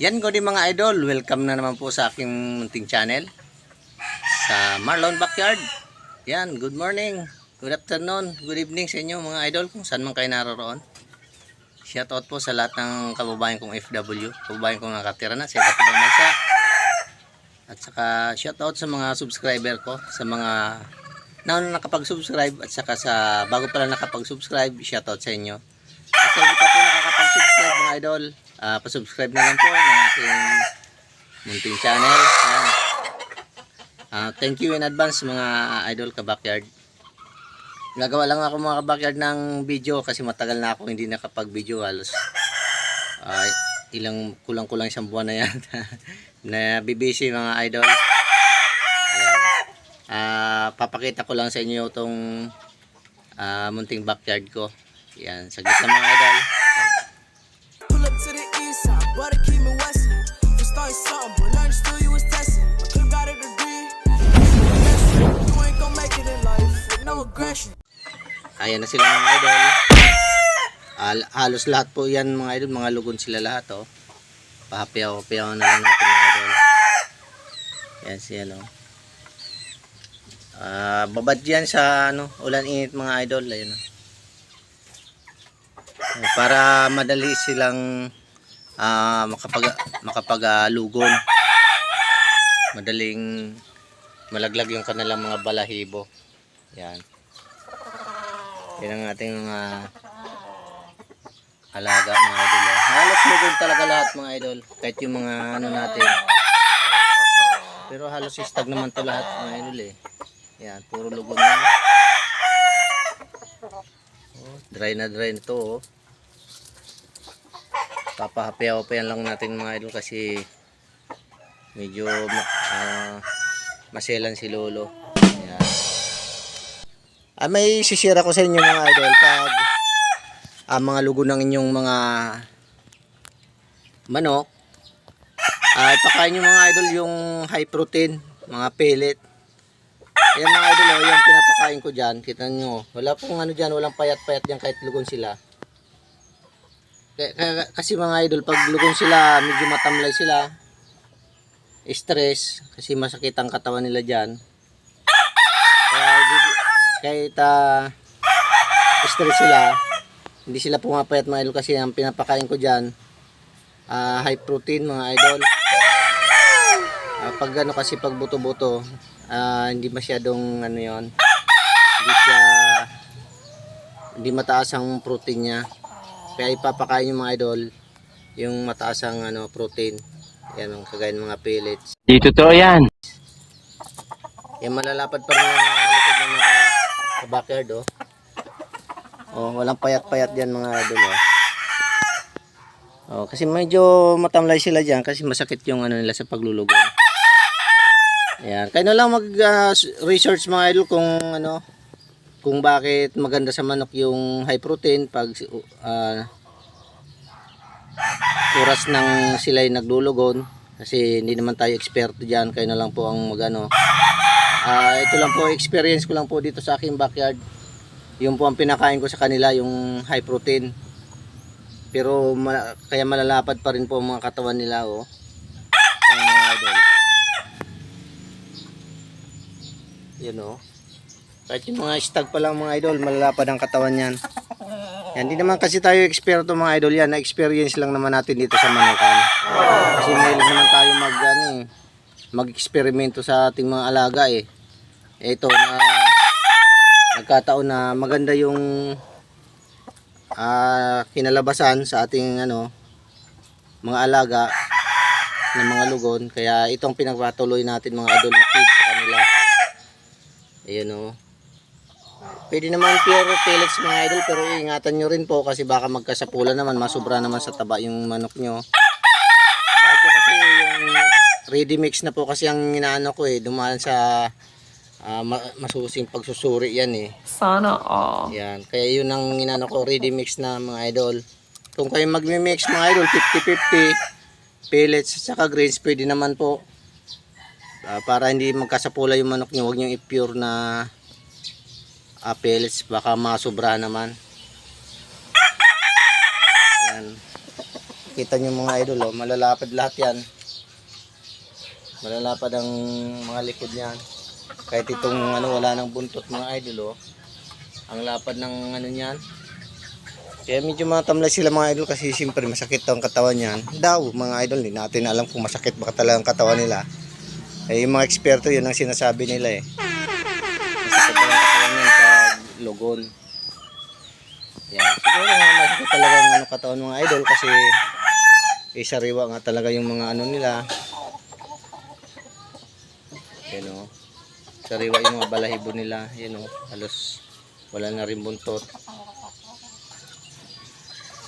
Yan, good day mga idol. Welcome na naman po sa aking munting channel sa Marlon Backyard. Yan, good morning, good afternoon, good evening sa inyo mga idol kung saan man kayo naroroon. Shoutout po sa lahat ng kababayan kong FW, kababayan kong nakatira na sa iba't ibang bansa. At saka shoutout sa mga subscriber ko, sa mga nauna nakapag-subscribe at saka sa bago pala nakapag-subscribe, shoutout sa inyo. At sa hindi pa po nakakapag-subscribe mga idol, pa-subscribe na lang po ng aking munting channel. Thank you in advance mga idol ka-backyard. Nagawa lang ako mga ka-backyard ng video kasi matagal na ako hindi nakapag-video. Halos ilang kulang-kulang isang buwan na yan na bibisi mga idol. Papakita ko lang sa inyo itong munting backyard ko. Yan, saglit na mga idol. Ayan na sila mga idol. Halos lahat po yan mga idol, mga lugon sila lahat oh. Pahapiyaw-pahapiyaw na lang natin mga idol. Yan siya no. Babad yan sa ulan init mga idol. Ayun oh. Para madali silang makapag-lugon. Madaling malaglag yung kanilang mga balahibo. Yan. Yan ang ating mga alaga mga idol. Halos lugon talaga lahat mga idol. Kahit yung mga natin. Pero halos istag naman to lahat mga idol eh. Yan, puro lugon na. Oh, dry na to oh. Papahapiyaw-payan lang natin mga idol kasi medyo maselan si lolo. Yan. May sisira ko sa inyo mga idol pag mga lugo ng inyong mga manok. Ipakain nyo mga idol yung high protein, mga pellet. Ayan mga idol, yung pinapakain ko dyan. Kita nyo, wala pong dyan, walang payat-payat dyan kahit lugon sila. Kasi mga idol, pag lugon sila, medyo matamlay sila. Stress, kasi masakit ang katawan nila dyan. Kahit stress sila, hindi sila pumapayat mga idol kasi ang pinapakain ko dyan, high protein mga idol. Pag kasi pag buto-buto, hindi masyadong hindi mataas ang protein niya. Kaya ipapakain yung mga idol yung mataas ang protein. Yan ang kagaya ng mga pellets. Di totoo yan. Yan malalapad pa rin yung likod ng mga backyard oh. Oh, walang payat-payat diyan mga idol oh. Oh, kasi medyo matamlay sila diyan kasi masakit yung nila sa paglulugon. Ayan, kayo na lang mag-research mga idol kung bakit maganda sa manok yung high protein pag oras nang sila'y naglulugon kasi hindi naman tayo eksperto diyan. Kayo na lang po ang ito lang po experience ko lang po dito sa aking backyard. Yung po ang pinakain ko sa kanila yung high protein. Pero kaya malalapad pa rin po ang mga katawan nila oh. Mga idol. Yan oh. Kahit yung mga stag pa lang mga idol, malalapad ang katawan yan. Yan, di naman kasi tayo eksperto mga idol yan. Na-experience lang naman natin dito sa manukan. Kasi mahilig naman tayo mag-eksperimento sa ating mga alaga eh. Ito na nagkataon na maganda yung kinalabasan sa ating mga alaga ng mga lugon. Kaya itong pinagpatuloy natin mga idol na feed sa kanila. Ayan o. Pwede naman pure pellets mga idol, pero ingatan nyo rin po kasi baka magkasapulan naman, masubra naman sa taba yung manok nyo. Ito kasi yung ready mix na po kasi ang inaano ko eh, dumaan sa masusing pagsusuri yan eh. Sana all. Yan, kaya yun ang inaano ko, ready mix na mga idol. Kung kayo magmi-mix mga idol, 50-50, pellets at saka grains, pwede naman po. Para hindi magkasapula yung manok nyo, huwag nyo i-pure na pellets, baka masobra naman. Yan. Kita nyo mga idol, oh, malalapad lahat yan. Malalapad ang mga likod niyan. Kahit itong ano, wala nang buntot mga idol, oh. Ang lapad ng ano niyan. Kaya medyo matamlay sila mga idol kasi siyempre masakit ang katawan niyan. Daw mga idol, hindi natin alam kung masakit ba talaga ang katawan nila. Eh, yung mga eksperto yun ang sinasabi nila eh. Masakit ba ang katawan niyan pag logon. Yan. Siguro nga masakit talaga ang ano, katawan mga idol kasi sariwa nga talaga yung mga ano nila. Yan o. Sariwa yung mga balahibo nila. Yan o. Halos wala na rin buntot.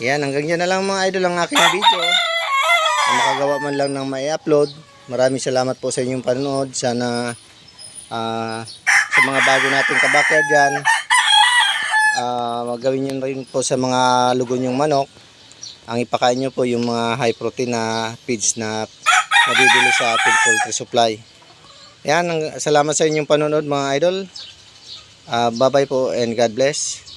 Yan. Hanggang dyan na lang mga idol ang aking video. Ang makagawa man lang ng mai-upload. Maraming salamat po sa inyong panonood. Sana sa mga bago nating kabakya dyan, magawin nyo rin po sa mga lugon yung manok. Ang ipakain nyo po yung mga high protein na feeds na nabibili sa ating poultry supply. Yan, salamat sa inyong panonood mga idol. Bye bye po and God bless.